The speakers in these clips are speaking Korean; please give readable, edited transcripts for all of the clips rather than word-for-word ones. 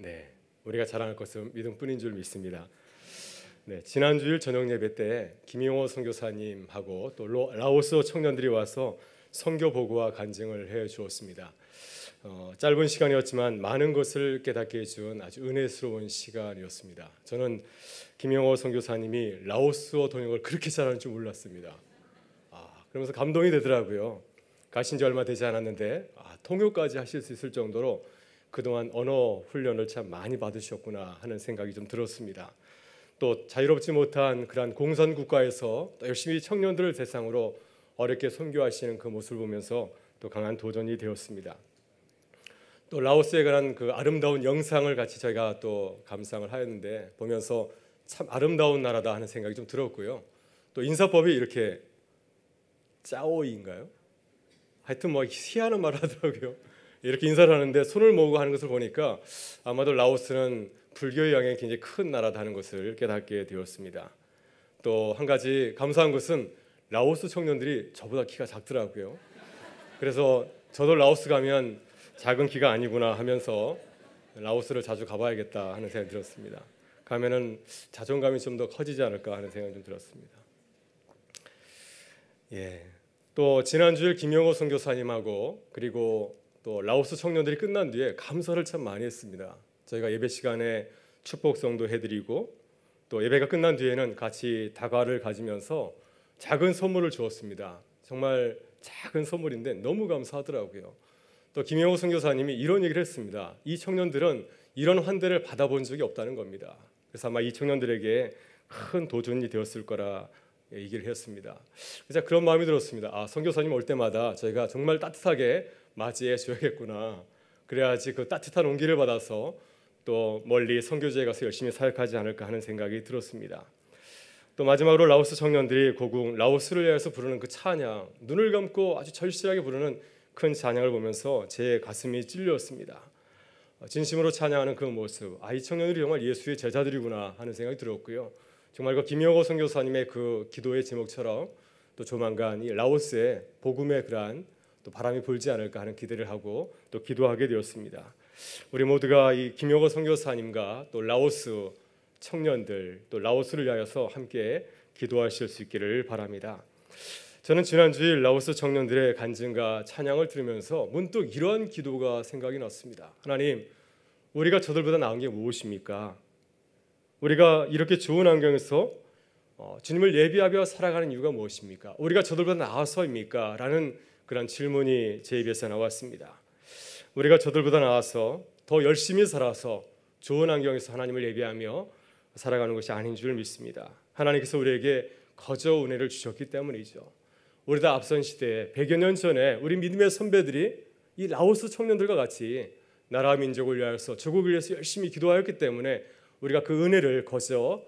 네, 우리가 자랑할 것은 믿음뿐인 줄 믿습니다. 네, 지난 주일 저녁 예배 때 김용호 선교사님하고 또 라오스 청년들이 와서 선교 보고와 간증을 해 주었습니다. 짧은 시간이었지만 많은 것을 깨닫게 해준 아주 은혜스러운 시간이었습니다. 저는 김용호 선교사님이 라오스어 통역을 그렇게 잘하는 줄 몰랐습니다. 그러면서 감동이 되더라고요. 가신 지 얼마 되지 않았는데 통역까지 하실 수 있을 정도로 그동안 언어 훈련을 참 많이 받으셨구나 하는 생각이 좀 들었습니다. 또 자유롭지 못한 그러한 공산 국가에서 열심히 청년들을 대상으로 어렵게 선교하시는 그 모습을 보면서 또 강한 도전이 되었습니다. 또 라오스에 관한 그 아름다운 영상을 같이 저희가 또 감상을 하였는데 보면서 참 아름다운 나라다 하는 생각이 좀 들었고요. 또 인사법이 이렇게 짜오이인가요? 하여튼 뭐 희한한 말을 하더라고요. 이렇게 인사를 하는데 손을 모으고 하는 것을 보니까 아마도 라오스는 불교의 영향이 굉장히 큰 나라다 하는 것을 깨닫게 되었습니다. 또 한 가지 감사한 것은 라오스 청년들이 저보다 키가 작더라고요. 그래서 저도 라오스 가면 작은 키가 아니구나 하면서 라오스를 자주 가봐야겠다 하는 생각이 들었습니다. 가면은 자존감이 좀 더 커지지 않을까 하는 생각이 좀 들었습니다. 또 지난주에 김용호 선교사님하고 그리고 또 라오스 청년들이 끝난 뒤에 감사를 참 많이 했습니다. 저희가 예배 시간에 축복성도 해드리고 또 예배가 끝난 뒤에는 같이 다과를 가지면서 작은 선물을 주었습니다. 정말 작은 선물인데 너무 감사하더라고요. 또 김용호 선교사님이 이런 얘기를 했습니다. 이 청년들은 이런 환대를 받아본 적이 없다는 겁니다. 그래서 아마 이 청년들에게 큰 도전이 되었을 거라 얘기를 했습니다. 그래서 그런 마음이 들었습니다. 선교사님 올 때마다 저희가 정말 따뜻하게 맞이해 줘야겠구나. 그래야지 그 따뜻한 온기를 받아서 또 멀리 선교지에 가서 열심히 사역하지 않을까 하는 생각이 들었습니다. 또 마지막으로 라오스 청년들이 고국 라오스를 위해서 부르는 그 찬양, 눈을 감고 아주 절실하게 부르는 큰 찬양을 보면서 제 가슴이 찔렸습니다. 진심으로 찬양하는 그 모습, 이 청년들이 정말 예수의 제자들이구나 하는 생각이 들었고요. 정말 그 김용호 선교사님의 그 기도의 제목처럼 또 조만간 이 라오스에 복음의 그러한 또 바람이 불지 않을까 하는 기대를 하고 또 기도하게 되었습니다. 우리 모두가 이 김용호 선교사님과 또 라오스 청년들 또 라오스를 위하여서 함께 기도하실 수 있기를 바랍니다. 저는 지난 주일 라오스 청년들의 간증과 찬양을 들으면서 문득 이러한 기도가 생각이 났습니다. 하나님, 우리가 저들보다 나은 게 무엇입니까? 우리가 이렇게 좋은 환경에서 주님을 예비하며 살아가는 이유가 무엇입니까? 우리가 저들보다 나아서입니까? 라는 그런 질문이 제 입에서 나왔습니다. 우리가 저들보다 나아서 더 열심히 살아서 좋은 환경에서 하나님을 예비하며 살아가는 것이 아닌 줄 믿습니다. 하나님께서 우리에게 거저 은혜를 주셨기 때문이죠. 우리가 앞선 시대에 100여 년 전에 우리 믿음의 선배들이 이 라오스 청년들과 같이 나라 민족을 위하여서 조국을 위해서 열심히 기도하였기 때문에 우리가 그 은혜를 거저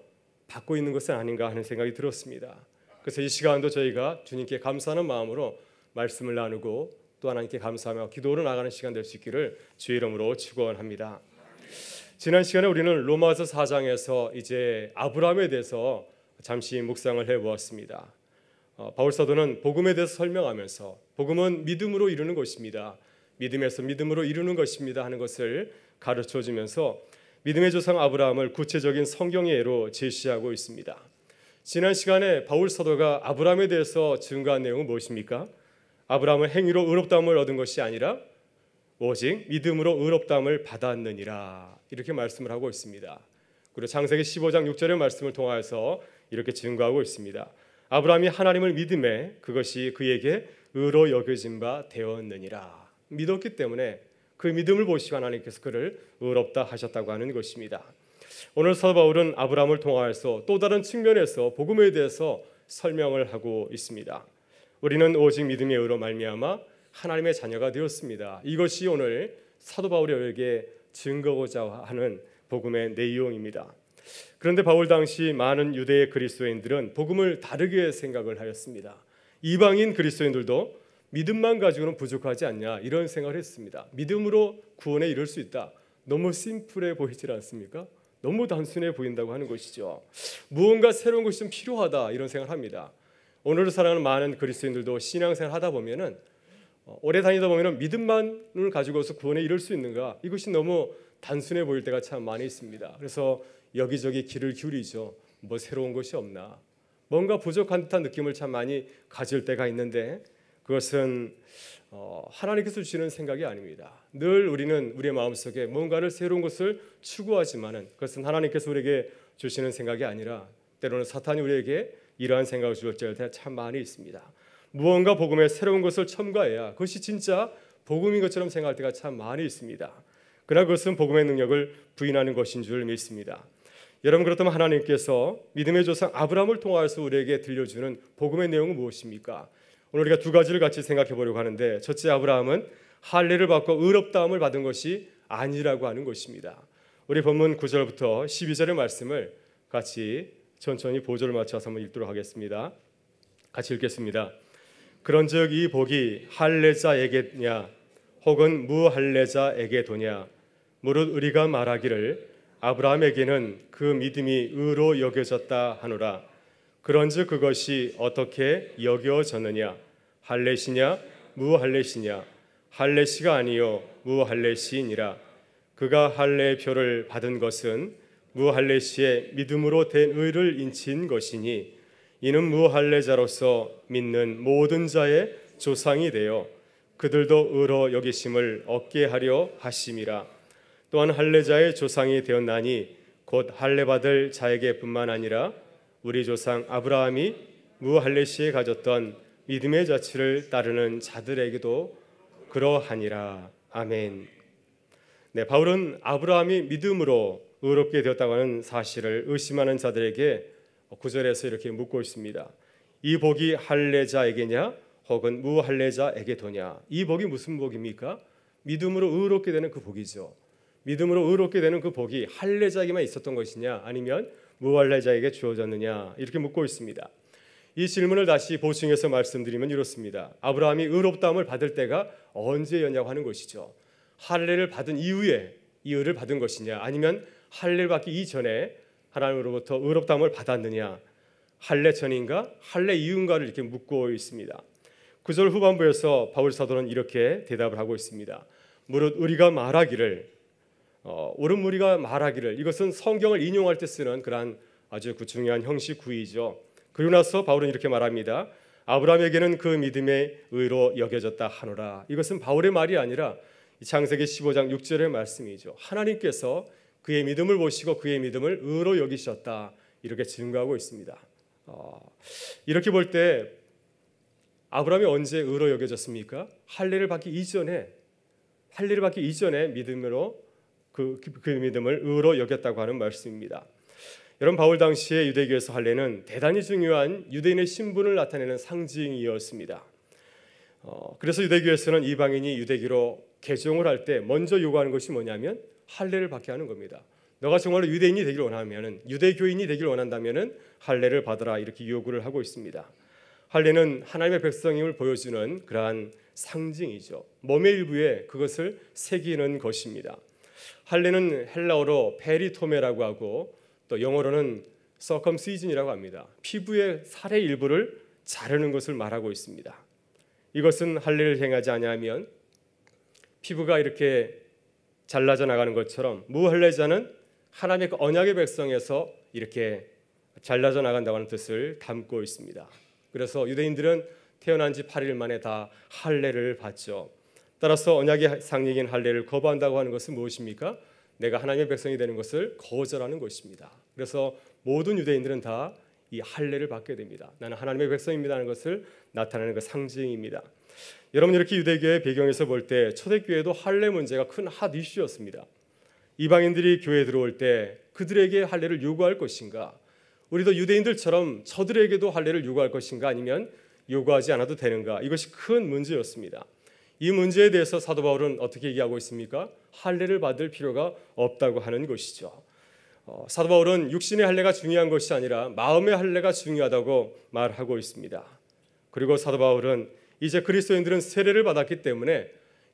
받고 있는 것은 아닌가 하는 생각이 들었습니다. 그래서 이 시간도 저희가 주님께 감사하는 마음으로 말씀을 나누고 또 하나님께 감사하며 기도로 나가는 시간 될 수 있기를 주의 이름으로 축원합니다. 지난 시간에 우리는 로마서 4장에서 이제 아브라함에 대해서 잠시 묵상을 해보았습니다. 바울 사도는 복음에 대해서 설명하면서 복음은 믿음으로 이루는 것입니다. 믿음에서 믿음으로 이루는 것입니다 하는 것을 가르쳐주면서 믿음의 조상 아브라함을 구체적인 성경의 예로 제시하고 있습니다. 지난 시간에 바울 사도가 아브라함에 대해서 증거한 내용은 무엇입니까? 아브라함은 행위로 의롭다함을 얻은 것이 아니라 오직 믿음으로 의롭다함을 받았느니라 이렇게 말씀을 하고 있습니다. 그리고 창세기 15장 6절의 말씀을 통하여서 이렇게 증거하고 있습니다. 아브라함이 하나님을 믿음에 그것이 그에게 의로 여겨진 바 되었느니라. 믿었기 때문에 그 믿음을 보시고 하나님께서 그를 의롭다 하셨다고 하는 것입니다. 오늘 사도 바울은 아브라함을 통하여서 또 다른 측면에서 복음에 대해서 설명을 하고 있습니다. 우리는 오직 믿음의 의로 말미암아 하나님의 자녀가 되었습니다. 이것이 오늘 사도 바울이 우리에게 증거하고자 하는 복음의 내용입니다. 그런데 바울 당시 많은 유대의 그리스도인들은 복음을 다르게 생각을 하였습니다. 이방인 그리스도인들도 믿음만 가지고는 부족하지 않냐 이런 생각을 했습니다. 믿음으로 구원에 이를 수 있다. 너무 심플해 보이질 않습니까? 너무 단순해 보인다고 하는 것이죠. 무언가 새로운 것이 좀 필요하다 이런 생각을 합니다. 오늘을 살아가는 많은 그리스도인들도 신앙생활 하다 보면은 오래 다니다 보면은 믿음만을 가지고서 구원에 이를 수 있는가? 이것이 너무 단순해 보일 때가 참 많이 있습니다. 그래서 여기저기 귀를 기울이죠. 뭐 새로운 것이 없나, 뭔가 부족한 듯한 느낌을 참 많이 가질 때가 있는데, 그것은 하나님께서 주시는 생각이 아닙니다. 늘 우리는 우리의 마음속에 뭔가를 새로운 것을 추구하지만은 그것은 하나님께서 우리에게 주시는 생각이 아니라 때로는 사탄이 우리에게 이러한 생각을 줄 때가 참 많이 있습니다. 무언가 복음에 새로운 것을 첨가해야 그것이 진짜 복음인 것처럼 생각할 때가 참 많이 있습니다. 그러나 그것은 복음의 능력을 부인하는 것인 줄 믿습니다. 여러분, 그렇다면 하나님께서 믿음의 조상 아브라함을 통하여서 우리에게 들려주는 복음의 내용은 무엇입니까? 오늘 우리가 두 가지를 같이 생각해 보려고 하는데, 첫째, 아브라함은 할례를 받고 의롭다함을 받은 것이 아니라고 하는 것입니다. 우리 본문 9절부터 12절의 말씀을 같이 천천히 보절을 맞춰서 한번 읽도록 하겠습니다. 같이 읽겠습니다. 그런즉 이 복이 할례자에게냐 혹은 무할례자에게 도냐? 무릇 우리가 말하기를 아브라함에게는 그 믿음이 의로 여겨졌다 하노라. 그런즉 그것이 어떻게 여겨졌느냐? 할례시냐 무할례시냐? 할례시가 아니요 무할례시니라. 그가 할례의 표를 받은 것은 무할례시의 믿음으로 된 의를 인친 것이니, 이는 무할례자로서 믿는 모든 자의 조상이 되어 그들도 의로 여기심을 얻게 하려 하심이라. 또한 할례자의 조상이 되었나니 곧 할례 받을 자에게뿐만 아니라 우리 조상 아브라함이 무할례시에 가졌던 믿음의 자취를 따르는 자들에게도 그러하니라. 아멘. 네, 바울은 아브라함이 믿음으로 의롭게 되었다고 하는 사실을 의심하는 자들에게 9절에서 이렇게 묻고 있습니다. 이 복이 할례자에게냐 혹은 무할례자에게 도냐? 이 복이 무슨 복입니까? 믿음으로 의롭게 되는 그 복이죠. 믿음으로 의롭게 되는 그 복이 할례자에게만 있었던 것이냐 아니면 무할례자에게 주어졌느냐, 이렇게 묻고 있습니다. 이 질문을 다시 보충해서 말씀드리면 이렇습니다. 아브라함이 의롭다함을 받을 때가 언제였냐고 하는 것이죠. 할례를 받은 이후에 이 의를 받은 것이냐 아니면 할례를 받기 이전에 하나님으로부터 의롭다함을 받았느냐, 할례 전인가 할례 이후인가를 이렇게 묻고 있습니다. 9절 후반부에서 바울 사도는 이렇게 대답을 하고 있습니다. 무릇 우리가 말하기를, 옳은 우리가 말하기를, 이것은 성경을 인용할 때 쓰는 그러한 아주 중요한 형식 구이죠. 그리고 나서 바울은 이렇게 말합니다. 아브라함에게는 그 믿음의 의로 여겨졌다 하노라. 이것은 바울의 말이 아니라 창세기 15장 6절의 말씀이죠. 하나님께서 그의 믿음을 보시고 그의 믿음을 의로 여기셨다, 이렇게 증거하고 있습니다. 이렇게 볼 때 아브라함이 언제 의로 여겨졌습니까? 할례를 받기 이전에 믿음으로 그 믿음을 의로 여겼다고 하는 말씀입니다. 여러분, 바울 당시에 유대교에서 할례는 대단히 중요한 유대인의 신분을 나타내는 상징이었습니다. 그래서 유대교에서는 이방인이 유대교로 개종을 할 때 먼저 요구하는 것이 뭐냐면 할례를 받게 하는 겁니다. 너가 정말로 유대인이 되기를 원하면은, 유대교인이 되기를 원한다면은 할례를 받아라, 이렇게 요구를 하고 있습니다. 할례는 하나님의 백성임을 보여주는 그러한 상징이죠. 몸의 일부에 그것을 새기는 것입니다. 할례는 헬라어로 페리토메라고 하고 또 영어로는 서컴시즌이라고 합니다. 피부의 살의 일부를 자르는 것을 말하고 있습니다. 이것은 할례를 행하지 아니하면 피부가 이렇게 잘라져 나가는 것처럼 무할례자는 하나님의 그 언약의 백성에서 이렇게 잘라져 나간다는 뜻을 담고 있습니다. 그래서 유대인들은 태어난 지 8일 만에 다 할례를 받죠. 따라서 언약의 상징인 할례를 거부한다고 하는 것은 무엇입니까? 내가 하나님의 백성이 되는 것을 거절하는 것입니다. 그래서 모든 유대인들은 다 이 할례를 받게 됩니다. 나는 하나님의 백성입니다라는 것을 나타내는 그 상징입니다. 여러분, 이렇게 유대교의 배경에서 볼 때 초대교회도 할례 문제가 큰 핫 이슈였습니다. 이방인들이 교회에 들어올 때 그들에게 할례를 요구할 것인가, 우리도 유대인들처럼 저들에게도 할례를 요구할 것인가, 아니면 요구하지 않아도 되는가, 이것이 큰 문제였습니다. 이 문제에 대해서 사도 바울은 어떻게 얘기하고 있습니까? 할례를 받을 필요가 없다고 하는 것이죠. 사도 바울은 육신의 할례가 중요한 것이 아니라 마음의 할례가 중요하다고 말하고 있습니다. 그리고 사도 바울은 이제 그리스도인들은 세례를 받았기 때문에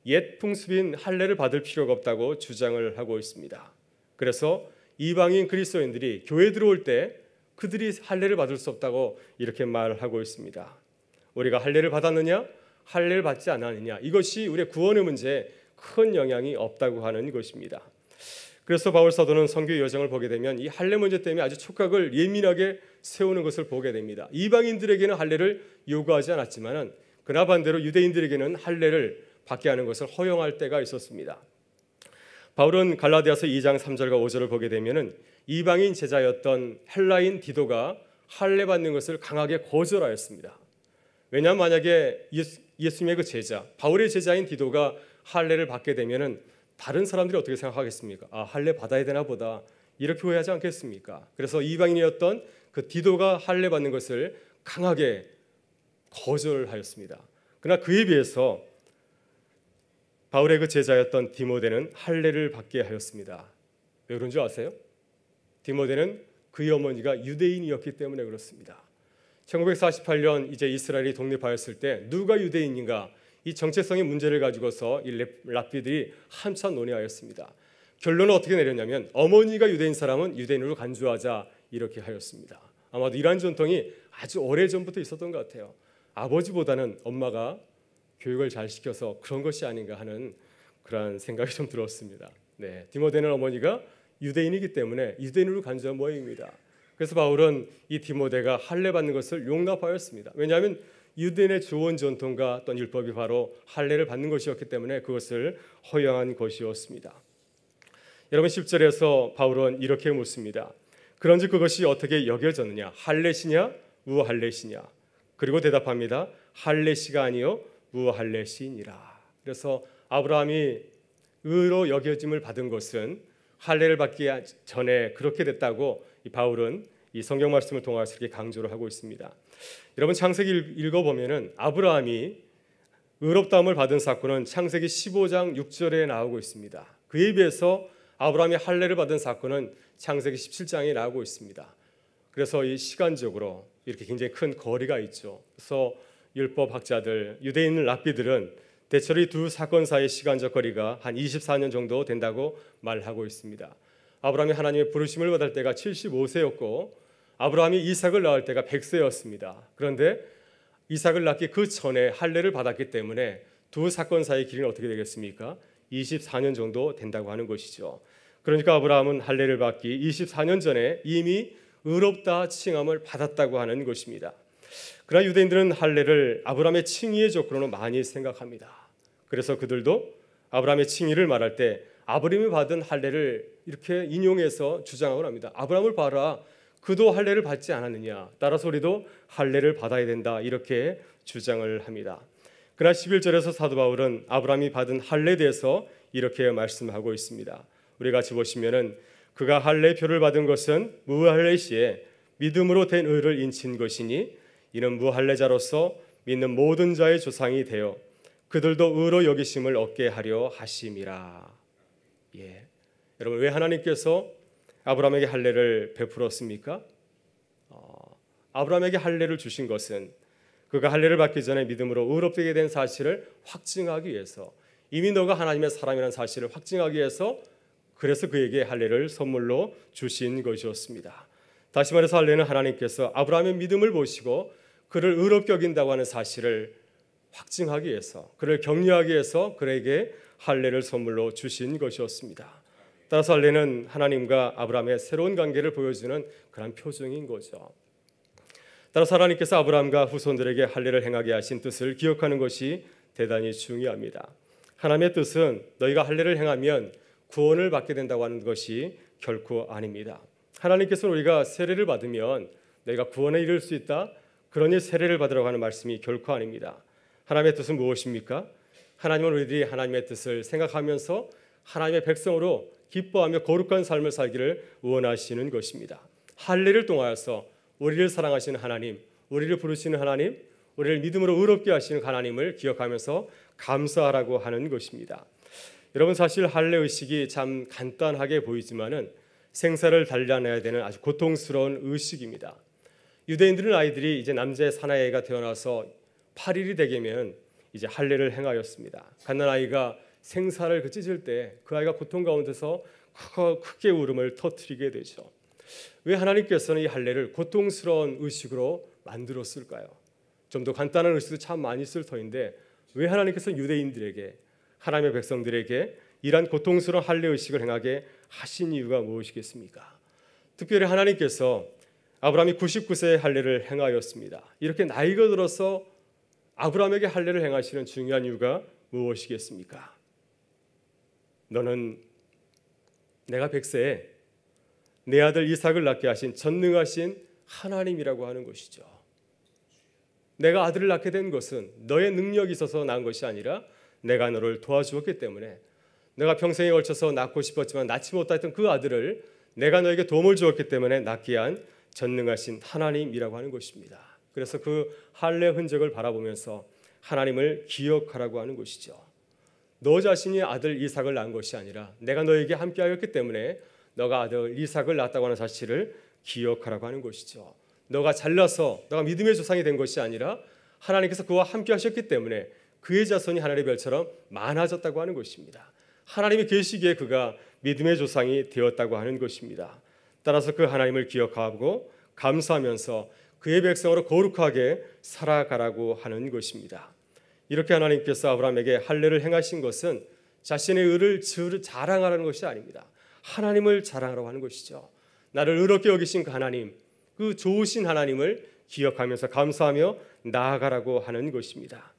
옛 풍습인 할례를 받을 필요가 없다고 주장을 하고 있습니다. 그래서 이방인 그리스도인들이 교회에 들어올 때 그들이 할례를 받을 수 없다고 이렇게 말하고 있습니다. 우리가 할례를 받았느냐, 할례를 받지 않았느냐, 이것이 우리의 구원의 문제에 큰 영향이 없다고 하는 것입니다. 그래서 바울 사도는 선교 여정을 보게 되면 이 할례 문제 때문에 아주 촉각을 예민하게 세우는 것을 보게 됩니다. 이방인들에게는 할례를 요구하지 않았지만은 그나 반대로 유대인들에게는 할례를 받게 하는 것을 허용할 때가 있었습니다. 바울은 갈라디아서 2장 3절과 5절을 보게 되면은 이방인 제자였던 헬라인 디도가 할례 받는 것을 강하게 거절하였습니다. 왜냐하면 만약에 예수님의 그 제자, 바울의 제자인 디도가 할례를 받게 되면은 다른 사람들이 어떻게 생각하겠습니까? 아, 할례 받아야 되나 보다. 이렇게 오해하지 않겠습니까? 그래서 이방인이었던 그 디도가 할례 받는 것을 강하게 거절하였습니다. 그러나 그에 비해서 바울의 그 제자였던 디모데는 할례를 받게 하였습니다. 왜 그런 줄 아세요? 디모데는 그의 어머니가 유대인이었기 때문에 그렇습니다. 1948년 이제 이스라엘이 독립하였을 때 누가 유대인인가 이 정체성의 문제를 가지고서 이 랍비들이 한참 논의하였습니다. 결론은 어떻게 내렸냐면 어머니가 유대인 사람은 유대인으로 간주하자 이렇게 하였습니다. 아마도 이러한 전통이 아주 오래전부터 있었던 것 같아요. 아버지보다는 엄마가 교육을 잘 시켜서 그런 것이 아닌가 하는 그런 생각이 좀 들었습니다. 네, 디모데는 어머니가 유대인이기 때문에 유대인으로 간주한 모양입니다. 그래서 바울은 이 디모데가 할례 받는 것을 용납하였습니다. 왜냐하면 유대인의 좋은 전통과 또는 율법이 바로 할례를 받는 것이었기 때문에 그것을 허용한 것이었습니다. 여러분 10절에서 바울은 이렇게 묻습니다. 그런즉 그것이 어떻게 여겨졌느냐? 할례시냐 무할례시냐? 그리고 대답합니다. 할례시가 아니요 무할례시니라. 그래서 아브라함이 의로 여겨짐을 받은 것은 할례를 받기 전에 그렇게 됐다고 이 바울은 이 성경 말씀을 통해서 이렇게 강조를 하고 있습니다. 여러분 창세기 읽어보면은 아브라함이 의롭다함을 받은 사건은 창세기 15장 6절에 나오고 있습니다. 그에 비해서 아브라함이 할례를 받은 사건은 창세기 17장에 나오고 있습니다. 그래서 이 시간적으로 이렇게 굉장히 큰 거리가 있죠. 그래서 율법학자들, 유대인 랍비들은 대체로 이 두 사건 사이의 시간적 거리가 한 24년 정도 된다고 말하고 있습니다. 아브라함이 하나님의 부르심을 받을 때가 75세였고 아브라함이 이삭을 낳을 때가 100세였습니다. 그런데 이삭을 낳기 그 전에 할례를 받았기 때문에 두 사건 사이의 길이는 어떻게 되겠습니까? 24년 정도 된다고 하는 것이죠. 그러니까 아브라함은 할례를 받기 24년 전에 이미 의롭다 칭함을 받았다고 하는 것입니다. 그러나 유대인들은 할례를 아브라함의 칭의의 조건으로 많이 생각합니다. 그래서 그들도 아브라함의 칭의를 말할 때 아브라함이 받은 할례를 이렇게 인용해서 주장하곤 합니다. 아브라함을 봐라. 그도 할례를 받지 않았느냐. 따라서 우리도 할례를 받아야 된다. 이렇게 주장을 합니다. 그러나 11절에서 사도 바울은 아브라함이 받은 할례에 대해서 이렇게 말씀하고 있습니다. 우리 같이 보시면은 그가 할례표를 받은 것은 무할례 시에 믿음으로 된 의를 인친 것이니 이는 무할례자로서 믿는 모든 자의 조상이 되어 그들도 의로 여기심을 얻게 하려 하심이라. 예. 여러분 왜 하나님께서 아브라함에게 할례를 베풀었습니까? 아브라함에게 할례를 주신 것은 그가 할례를 받기 전에 믿음으로 의롭게 된 사실을 확증하기 위해서 이미 너가 하나님의 사람이라는 사실을 확증하기 위해서 그래서 그에게 할례를 선물로 주신 것이었습니다. 다시 말해서 할례는 하나님께서 아브라함의 믿음을 보시고 그를 의롭게 여긴다고 하는 사실을 확증하기 위해서 그를 격려하기 위해서 그에게 할례를 선물로 주신 것이었습니다. 따라서 할례는 하나님과 아브라함의 새로운 관계를 보여주는 그런 표징인 거죠. 따라서 하나님께서 아브라함과 후손들에게 할례를 행하게 하신 뜻을 기억하는 것이 대단히 중요합니다. 하나님의 뜻은 너희가 할례를 행하면 구원을 받게 된다고 하는 것이 결코 아닙니다. 하나님께서는 우리가 세례를 받으면 너희가 구원에 이를 수 있다. 그러니 세례를 받으라고 하는 말씀이 결코 아닙니다. 하나님의 뜻은 무엇입니까? 하나님은 우리들이 하나님의 뜻을 생각하면서 하나님의 백성으로 기뻐하며 거룩한 삶을 살기를 원하시는 것입니다. 할례를 통하여서 우리를 사랑하시는 하나님, 우리를 부르시는 하나님, 우리를 믿음으로 의롭게 하시는 하나님을 기억하면서 감사하라고 하는 것입니다. 여러분 사실 할례 의식이 참 간단하게 보이지만은 생사를 단련해야 되는 아주 고통스러운 의식입니다. 유대인들은 아이들이 이제 남자의 사나이가 태어나서 8일이 되게면 이제 할례를 행하였습니다. 갓난아이가 생사를 찢을 때 그 아이가 고통 가운데서 크게 울음을 터뜨리게 되죠. 왜 하나님께서는 이 할례를 고통스러운 의식으로 만들었을까요? 좀 더 간단한 의식도 참 많이 있을 터인데 왜 하나님께서 유대인들에게 하나님의 백성들에게 이러한 고통스러운 할례 의식을 행하게 하신 이유가 무엇이겠습니까? 특별히 하나님께서 아브라함이 99세의 할례를 행하였습니다. 이렇게 나이가 들어서 아브라함에게 할례를 행하시는 중요한 이유가 무엇이겠습니까? 너는 내가 100세에 내 아들 이삭을 낳게 하신 전능하신 하나님이라고 하는 것이죠. 내가 아들을 낳게 된 것은 너의 능력이 있어서 낳은 것이 아니라 내가 너를 도와주었기 때문에, 내가 평생에 걸쳐서 낳고 싶었지만 낳지 못했던 그 아들을 내가 너에게 도움을 주었기 때문에 낳게 한 전능하신 하나님이라고 하는 것입니다. 그래서 그 할례 흔적을 바라보면서 하나님을 기억하라고 하는 것이죠. 너 자신이 아들 이삭을 낳은 것이 아니라 내가 너에게 함께하였기 때문에 너가 아들 이삭을 낳았다고 하는 사실을 기억하라고 하는 것이죠. 너가 잘나서 너가 믿음의 조상이 된 것이 아니라 하나님께서 그와 함께 하셨기 때문에 그의 자손이 하늘의 별처럼 많아졌다고 하는 것입니다. 하나님이 계시기에 그가 믿음의 조상이 되었다고 하는 것입니다. 따라서 그 하나님을 기억하고 감사하면서 그의 백성으로 거룩하게 살아가라고 하는 것입니다. 이렇게 하나님께서 아브라함에게 할례를 행하신 것은 자신의 의를 자랑하라는 것이 아닙니다. 하나님을 자랑하라고 하는 것이죠. 나를 의롭게 여기신 그 하나님, 그 좋으신 하나님을 기억하면서 감사하며 나아가라고 하는 것입니다.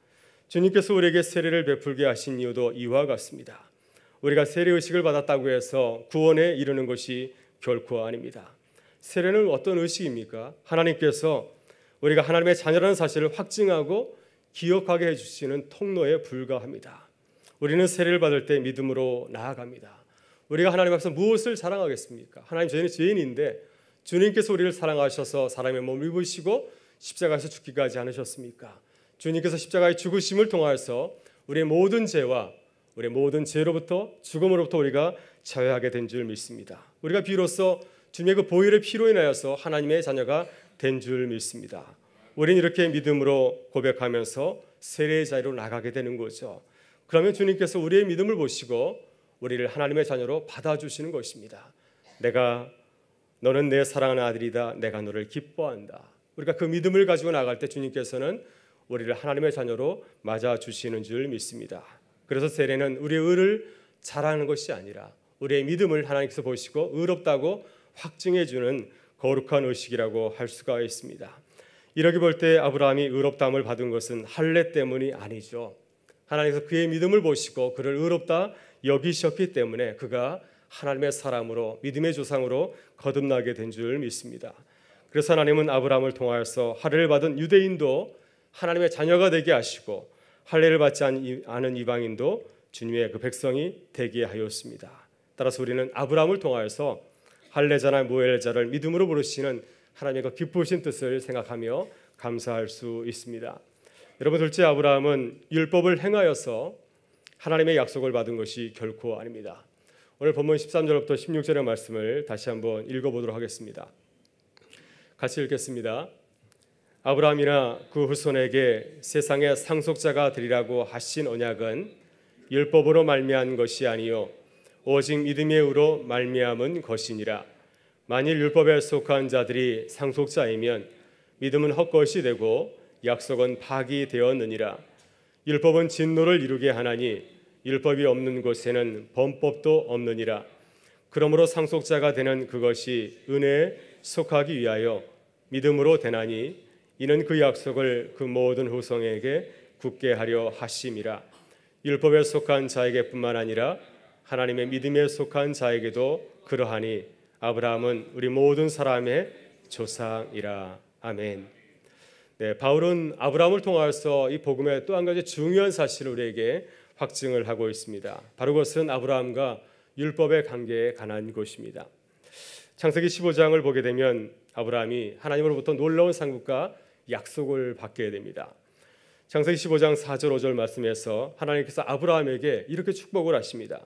주님께서 우리에게 세례를 베풀게 하신 이유도 이와 같습니다. 우리가 세례의식을 받았다고 해서 구원에 이르는 것이 결코 아닙니다. 세례는 어떤 의식입니까? 하나님께서 우리가 하나님의 자녀라는 사실을 확증하고 기억하게 해주시는 통로에 불과합니다. 우리는 세례를 받을 때 믿음으로 나아갑니다. 우리가 하나님 앞에서 무엇을 자랑하겠습니까? 하나님, 저희는 죄인인데 주님께서 우리를 사랑하셔서 사람의 몸을 입으시고 십자가에서 죽기까지 않으셨습니까? 주님께서 십자가의 죽으심을 통하여서 우리의 모든 죄와 우리의 모든 죄로부터, 죽음으로부터 우리가 자유하게 된 줄 믿습니다. 우리가 비로소 주님의 그 보혈의 피로 인하여서 하나님의 자녀가 된 줄 믿습니다. 우리는 이렇게 믿음으로 고백하면서 세례의 자리로 나가게 되는 거죠. 그러면 주님께서 우리의 믿음을 보시고 우리를 하나님의 자녀로 받아주시는 것입니다. 너는 내 사랑하는 아들이다. 내가 너를 기뻐한다. 우리가 그 믿음을 가지고 나갈 때 주님께서는 우리를 하나님의 자녀로 맞아주시는 줄 믿습니다. 그래서 세례는 우리의 의를 자랑하는 것이 아니라 우리의 믿음을 하나님께서 보시고 의롭다고 확증해 주는 거룩한 의식이라고 할 수가 있습니다. 이렇게 볼 때 아브라함이 의롭다함을 받은 것은 할례 때문이 아니죠. 하나님께서 그의 믿음을 보시고 그를 의롭다 여기셨기 때문에 그가 하나님의 사람으로, 믿음의 조상으로 거듭나게 된 줄 믿습니다. 그래서 하나님은 아브라함을 통하여서 할례를 받은 유대인도 하나님의 자녀가 되게 하시고 할례를 받지 않은 이방인도 주님의 그 백성이 되게 하였습니다. 따라서 우리는 아브라함을 통하여서 할례자나 모헬자를 믿음으로 부르시는 하나님의 그 기쁘신 뜻을 생각하며 감사할 수 있습니다. 여러분, 둘째, 아브라함은 율법을 행하여서 하나님의 약속을 받은 것이 결코 아닙니다. 오늘 본문 13절부터 16절의 말씀을 다시 한번 읽어보도록 하겠습니다. 같이 읽겠습니다. 아브라함이나 그 후손에게 세상의 상속자가 되리라고 하신 언약은 율법으로 말미암은 것이 아니요 오직 믿음의 의로 말미암은 것이니라. 만일 율법에 속한 자들이 상속자이면 믿음은 헛것이 되고 약속은 파기되었느니라. 율법은 진노를 이루게 하나니 율법이 없는 곳에는 범법도 없느니라. 그러므로 상속자가 되는 그것이 은혜에 속하기 위하여 믿음으로 되나니 이는 그 약속을 그 모든 후손에게 굳게 하려 하심이라. 율법에 속한 자에게뿐만 아니라 하나님의 믿음에 속한 자에게도 그러하니 아브라함은 우리 모든 사람의 조상이라. 아멘. 네, 바울은 아브라함을 통하여서 이 복음의 또 한 가지 중요한 사실을 우리에게 확증을 하고 있습니다. 바로 그것은 아브라함과 율법의 관계에 관한 것입니다. 창세기 15장을 보게 되면 아브라함이 하나님으로부터 놀라운 상급과 약속을 받게 됩니다. 창세기 15장 4절 5절 말씀에서 하나님께서 아브라함에게 이렇게 축복을 하십니다.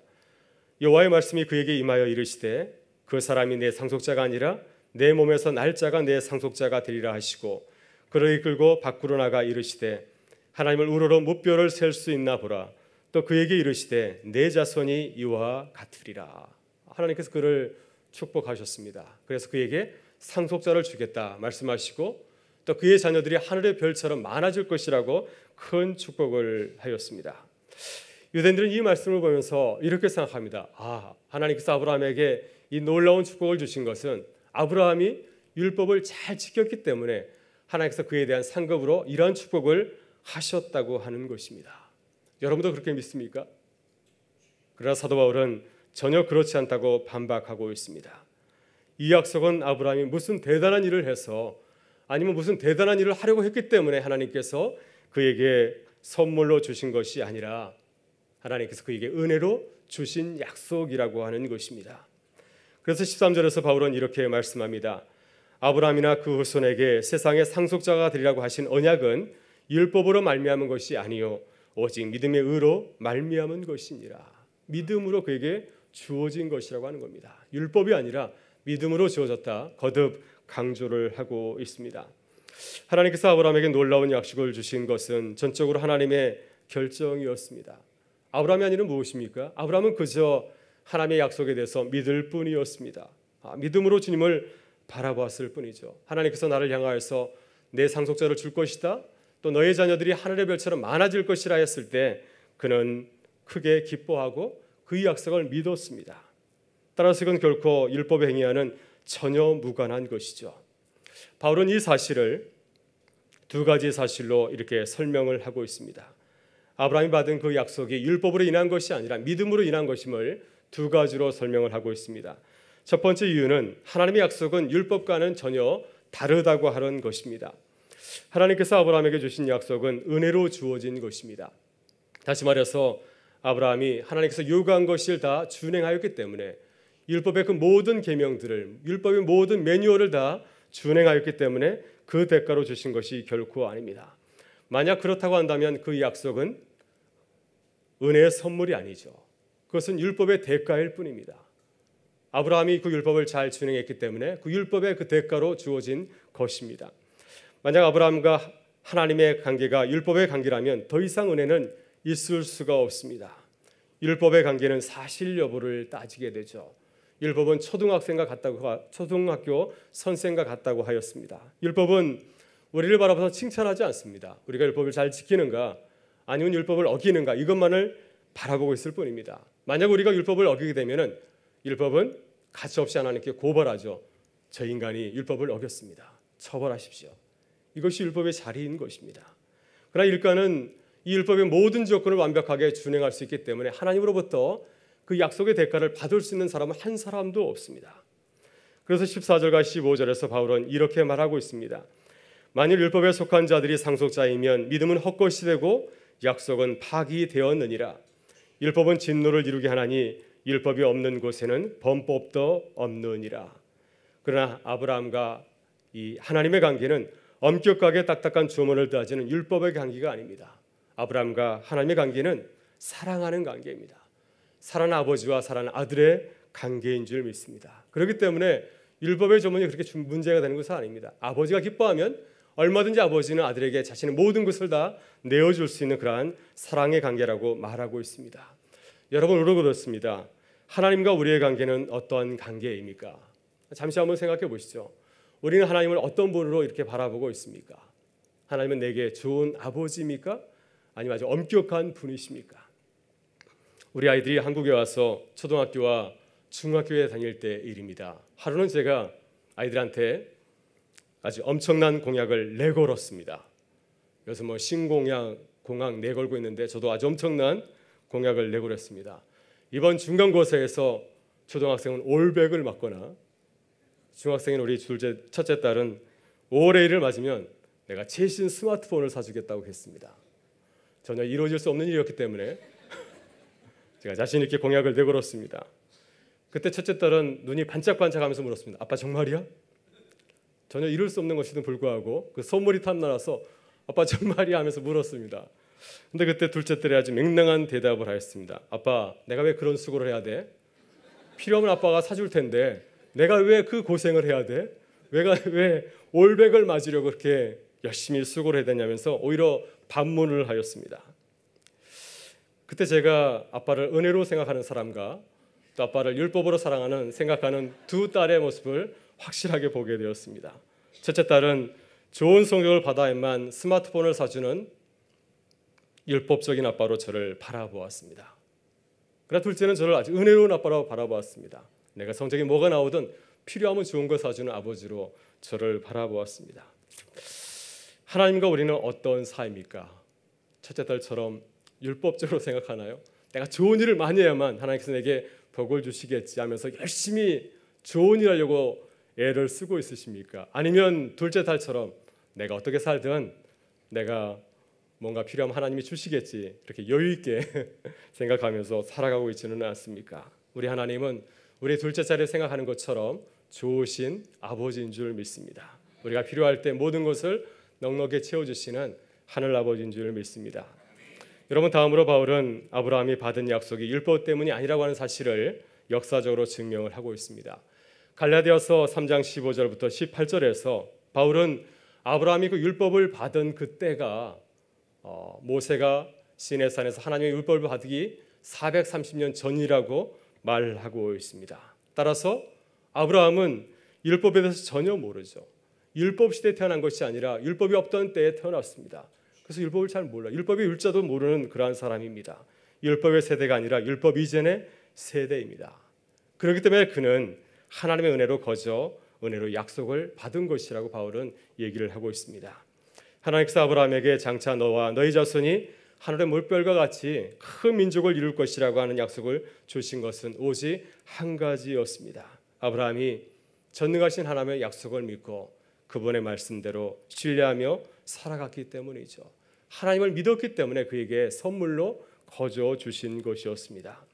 여호와의 말씀이 그에게 임하여 이르시되 그 사람이 내 상속자가 아니라 내 몸에서 날짜가 내 상속자가 되리라 하시고 그를 이끌고 밖으로 나가 이르시되 하나님을 우러러 무뼈를 셀 수 있나 보라. 또 그에게 이르시되 내 자손이 이와 같으리라. 하나님께서 그를 축복하셨습니다. 그래서 그에게 상속자를 주겠다 말씀하시고 또 그의 자녀들이 하늘의 별처럼 많아질 것이라고 큰 축복을 하였습니다. 유대인들은 이 말씀을 보면서 이렇게 생각합니다. 하나님께서 아브라함에게 이 놀라운 축복을 주신 것은 아브라함이 율법을 잘 지켰기 때문에 하나님께서 그에 대한 상급으로 이러한 축복을 하셨다고 하는 것입니다. 여러분도 그렇게 믿습니까? 그러나 사도 바울은 전혀 그렇지 않다고 반박하고 있습니다. 이 약속은 아브라함이 무슨 대단한 일을 해서 아니면 무슨 대단한 일을 하려고 했기 때문에 하나님께서 그에게 선물로 주신 것이 아니라 하나님께서 그에게 은혜로 주신 약속이라고 하는 것입니다. 그래서 13절에서 바울은 이렇게 말씀합니다. 아브라함이나 그 후손에게 세상의 상속자가 되리라고 하신 언약은 율법으로 말미암은 것이 아니요 오직 믿음의 의로 말미암은 것이니라. 믿음으로 그에게 주어진 것이라고 하는 겁니다. 율법이 아니라 믿음으로 주어졌다. 거듭 강조를 하고 있습니다. 하나님께서 아브라함에게 놀라운 약속을 주신 것은 전적으로 하나님의 결정이었습니다. 아브라함의 아니는 무엇입니까? 아브라함은 그저 하나님의 약속에 대해서 믿을 뿐이었습니다. 믿음으로 주님을 바라보았을 뿐이죠. 하나님께서 나를 향하여서 내 상속자를 줄 것이다. 또 너의 자녀들이 하늘의 별처럼 많아질 것이라 했을 때 그는 크게 기뻐하고 그 약속을 믿었습니다. 따라서 이건 결코 율법에 행위하는 전혀 무관한 것이죠. 바울은 이 사실을 두 가지 사실로 이렇게 설명을 하고 있습니다. 아브라함이 받은 그 약속이 율법으로 인한 것이 아니라 믿음으로 인한 것임을 두 가지로 설명을 하고 있습니다. 첫 번째 이유는 하나님의 약속은 율법과는 전혀 다르다고 하는 것입니다. 하나님께서 아브라함에게 주신 약속은 은혜로 주어진 것입니다. 다시 말해서 아브라함이 하나님께서 요구한 것을 다 준행하였기 때문에 율법의 그 모든 계명들을 율법의 모든 매뉴얼을 다 준행하였기 때문에 그 대가로 주신 것이 결코 아닙니다. 만약 그렇다고 한다면 그 약속은 은혜의 선물이 아니죠. 그것은 율법의 대가일 뿐입니다. 아브라함이 그 율법을 잘 준행했기 때문에 그 율법의 그 대가로 주어진 것입니다. 만약 아브라함과 하나님의 관계가 율법의 관계라면 더 이상 은혜는 있을 수가 없습니다. 율법의 관계는 사실 여부를 따지게 되죠. 율법은 초등학교 선생과 같다고 하였습니다. 율법은 우리를 바라봐서 칭찬하지 않습니다. 우리가 율법을 잘 지키는가 아니면 율법을 어기는가 이것만을 바라보고 있을 뿐입니다. 만약 우리가 율법을 어기게 되면은 율법은 가차없이 하나님께 고발하죠. 저 인간이 율법을 어겼습니다. 처벌하십시오. 이것이 율법의 자리인 것입니다. 그러나 일가는 이 율법의 모든 조건을 완벽하게 준행할 수 있기 때문에 하나님으로부터 그 약속의 대가를 받을 수 있는 사람은 한 사람도 없습니다. 그래서 14절과 15절에서 바울은 이렇게 말하고 있습니다. 만일 율법에 속한 자들이 상속자이면 믿음은 헛것이 되고 약속은 파기되었느니라. 율법은 진노를 이루게 하나니 율법이 없는 곳에는 범법도 없느니라. 그러나 아브라함과 이 하나님의 관계는 엄격하게 딱딱한 주문을 따지는 율법의 관계가 아닙니다. 아브라함과 하나님의 관계는 사랑하는 관계입니다. 사랑하는 아버지와 사랑하는 아들의 관계인 줄 믿습니다. 그렇기 때문에 율법의 조문이 그렇게 문제가 되는 것은 아닙니다. 아버지가 기뻐하면 얼마든지 아버지는 아들에게 자신의 모든 것을 다 내어줄 수 있는 그러한 사랑의 관계라고 말하고 있습니다. 여러분 우리도 그렇습니다. 하나님과 우리의 관계는 어떠한 관계입니까? 잠시 한번 생각해 보시죠. 우리는 하나님을 어떤 분으로 이렇게 바라보고 있습니까? 하나님은 내게 좋은 아버지입니까? 아니면 아주 엄격한 분이십니까? 우리 아이들이 한국에 와서 초등학교와 중학교에 다닐 때 일입니다. 하루는 제가 아이들한테 아주 엄청난 공약을 내걸었습니다. 그래서 신공약, 공약 내걸고 있는데 저도 아주 엄청난 공약을 내걸었습니다. 이번 중간고사에서 초등학생은 올백을 맞거나 중학생인 우리 첫째 딸은 올A를 맞으면 내가 최신 스마트폰을 사주겠다고 했습니다. 전혀 이루어질 수 없는 일이었기 때문에 제가 자신 있게 공약을 내걸었습니다. 그때 첫째 딸은 눈이 반짝반짝하면서 물었습니다. 아빠 정말이야? 전혀 이룰 수 없는 것에도 불구하고 그 선물이 탐나서 아빠 정말이야 하면서 물었습니다. 근데 그때 둘째 딸이 아주 맹랑한 대답을 하였습니다. 아빠 내가 왜 그런 수고를 해야 돼? 필요하면 아빠가 사줄 텐데 내가 왜 그 고생을 해야 돼? 왜 올백을 맞으려고 그렇게 열심히 수고를 해야 되냐면서 오히려 반문을 하였습니다. 그때 제가 아빠를 은혜로 생각하는 사람과 또 아빠를 율법으로 생각하는 두 딸의 모습을 확실하게 보게 되었습니다. 첫째 딸은 좋은 성적을 받아야만 스마트폰을 사주는 율법적인 아빠로 저를 바라보았습니다. 그러나 둘째는 저를 아주 은혜로운 아빠로 바라보았습니다. 내가 성적이 뭐가 나오든 필요하면 좋은 거 사주는 아버지로 저를 바라보았습니다. 하나님과 우리는 어떤 사이입니까? 첫째 딸처럼 율법적으로 생각하나요? 내가 좋은 일을 많이 해야만 하나님께서 내게 복을 주시겠지 하면서 열심히 좋은 일 하려고 애를 쓰고 있으십니까? 아니면 둘째 딸처럼 내가 어떻게 살든 내가 뭔가 필요하면 하나님이 주시겠지 이렇게 여유 있게 생각하면서 살아가고 있지는 않습니까? 우리 하나님은 우리 둘째 딸을 생각하는 것처럼 좋으신 아버지인 줄 믿습니다. 우리가 필요할 때 모든 것을 넉넉히 채워주시는 하늘 아버지인 줄 믿습니다. 여러분, 다음으로 바울은 아브라함이 받은 약속이 율법 때문이 아니라고 하는 사실을 역사적으로 증명을 하고 있습니다. 갈라디아서 3장 15절부터 18절에서 바울은 아브라함이 그 율법을 받은 그때가 모세가 시내산에서 하나님의 율법을 받기 430년 전이라고 말하고 있습니다. 따라서 아브라함은 율법에 대해서 전혀 모르죠. 율법 시대에 태어난 것이 아니라 율법이 없던 때에 태어났습니다. 그래서 율법을 잘 몰라요. 율법의 율자도 모르는 그러한 사람입니다. 율법의 세대가 아니라 율법 이전의 세대입니다. 그렇기 때문에 그는 하나님의 은혜로 거저 은혜로 약속을 받은 것이라고 바울은 얘기를 하고 있습니다. 하나님께서 아브라함에게 장차 너와 너희 자손이 하늘의 물결과 같이 큰 민족을 이룰 것이라고 하는 약속을 주신 것은 오직 한 가지였습니다. 아브라함이 전능하신 하나님의 약속을 믿고 그분의 말씀대로 신뢰하며 살아갔기 때문이죠. 하나님을 믿었기 때문에 그에게 선물로 거저 주신 것이었습니다.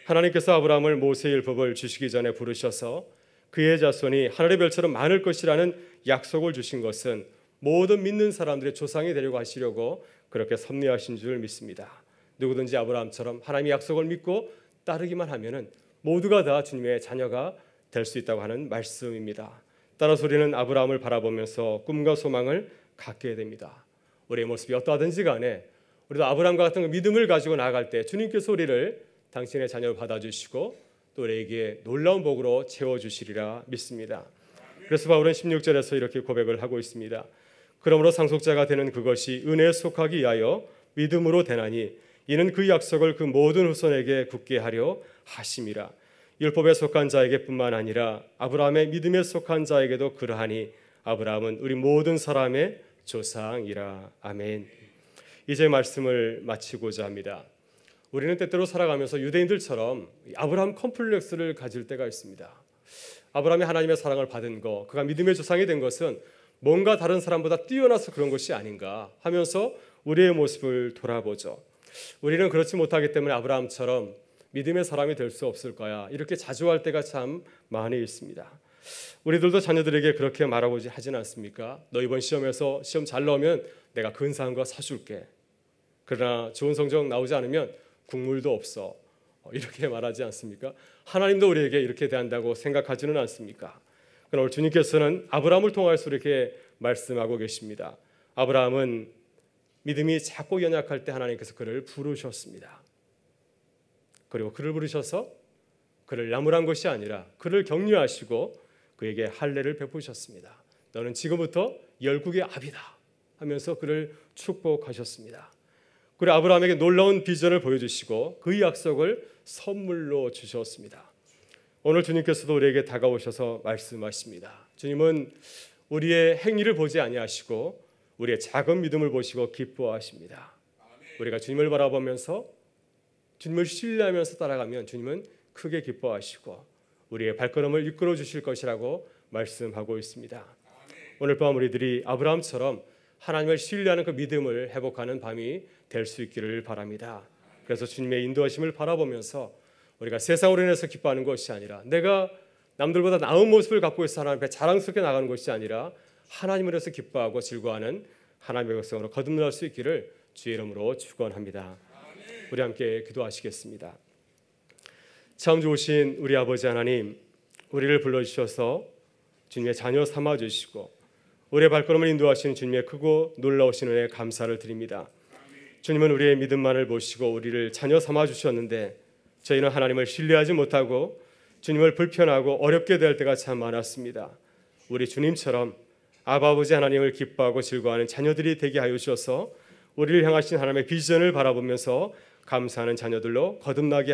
하나님께서 아브라함을 모세의 율법을 주시기 전에 부르셔서 그의 자손이 하늘의 별처럼 많을 것이라는 약속을 주신 것은 모든 믿는 사람들의 조상이 되려고 하시려고 그렇게 섭리하신 줄 믿습니다. 누구든지 아브라함처럼 하나님의 약속을 믿고 따르기만 하면은 모두가 다 주님의 자녀가 될 수 있다고 하는 말씀입니다. 따라서 우리는 아브라함을 바라보면서 꿈과 소망을 갖게 됩니다. 우리의 모습이 어떠하든지 간에 우리도 아브라함과 같은 믿음을 가지고 나아갈 때 주님께서 우리를 당신의 자녀로 받아주시고 또 우리에게 놀라운 복으로 채워주시리라 믿습니다. 그래서 바울은 16절에서 이렇게 고백을 하고 있습니다. 그러므로 상속자가 되는 그것이 은혜에 속하기 위하여 믿음으로 되나니 이는 그 약속을 그 모든 후손에게 굳게 하려 하심이라. 율법에 속한 자에게뿐만 아니라 아브라함의 믿음에 속한 자에게도 그러하니 아브라함은 우리 모든 사람의 조상이라. 아멘. 이제 말씀을 마치고자 합니다. 우리는 때때로 살아가면서 유대인들처럼 아브라함 컴플렉스를 가질 때가 있습니다. 아브라함이 하나님의 사랑을 받은 것, 그가 믿음의 조상이 된 것은 뭔가 다른 사람보다 뛰어나서 그런 것이 아닌가 하면서 우리의 모습을 돌아보죠. 우리는 그렇지 못하기 때문에 아브라함처럼 믿음의 사람이 될 수 없을 거야 이렇게 자주할 때가 참 많이 있습니다. 우리들도 자녀들에게 그렇게 말하고 하진 않습니까? 너 이번 시험에서 시험 잘 나오면 내가 근사한 거 사줄게. 그러나 좋은 성적 나오지 않으면 국물도 없어. 이렇게 말하지 않습니까? 하나님도 우리에게 이렇게 대한다고 생각하지는 않습니까? 그러나 오늘 주님께서는 아브라함을 통해서 이렇게 말씀하고 계십니다. 아브라함은 믿음이 작고 연약할 때 하나님께서 그를 부르셨습니다. 그리고 그를 부르셔서 그를 나무란 것이 아니라 그를 격려하시고 그에게 할례를 베푸셨습니다. 너는 지금부터 열국의 아비다 하면서 그를 축복하셨습니다. 그리고 아브라함에게 놀라운 비전을 보여주시고 그 약속을 선물로 주셨습니다. 오늘 주님께서도 우리에게 다가오셔서 말씀하십니다. 주님은 우리의 행위를 보지 아니하시고 우리의 작은 믿음을 보시고 기뻐하십니다. 우리가 주님을 바라보면서 주님을 신뢰하면서 따라가면 주님은 크게 기뻐하시고 우리의 발걸음을 이끌어 주실 것이라고 말씀하고 있습니다. 오늘 밤 우리들이 아브라함처럼 하나님을 신뢰하는 그 믿음을 회복하는 밤이 될 수 있기를 바랍니다. 그래서 주님의 인도하심을 바라보면서 우리가 세상으로 인해서 기뻐하는 것이 아니라 내가 남들보다 나은 모습을 갖고 있어 하나님 앞에 자랑스럽게 나가는 것이 아니라 하나님을 위해서 기뻐하고 즐거워하는 하나님의 백성으로 거듭날 수 있기를 주의 이름으로 축원합니다. 우리 함께 기도하시겠습니다. 참 좋으신 우리 아버지 하나님, 우리를 불러주셔서 주님의 자녀 삼아주시고 우리의 발걸음을 인도하시는 주님의 크고 놀라우신 은혜에 감사를 드립니다. 주님은 우리의 믿음만을 보시고 우리를 자녀 삼아주셨는데 저희는 하나님을 신뢰하지 못하고 주님을 불편하고 어렵게 대할 때가 참 많았습니다. 우리 주님처럼 아버지 하나님을 기뻐하고 즐거워하는 자녀들이 되게 하여 주셔서 우리를 향하신 하나님의 비전을 바라보면서 감사하는 자녀들로 거듭나게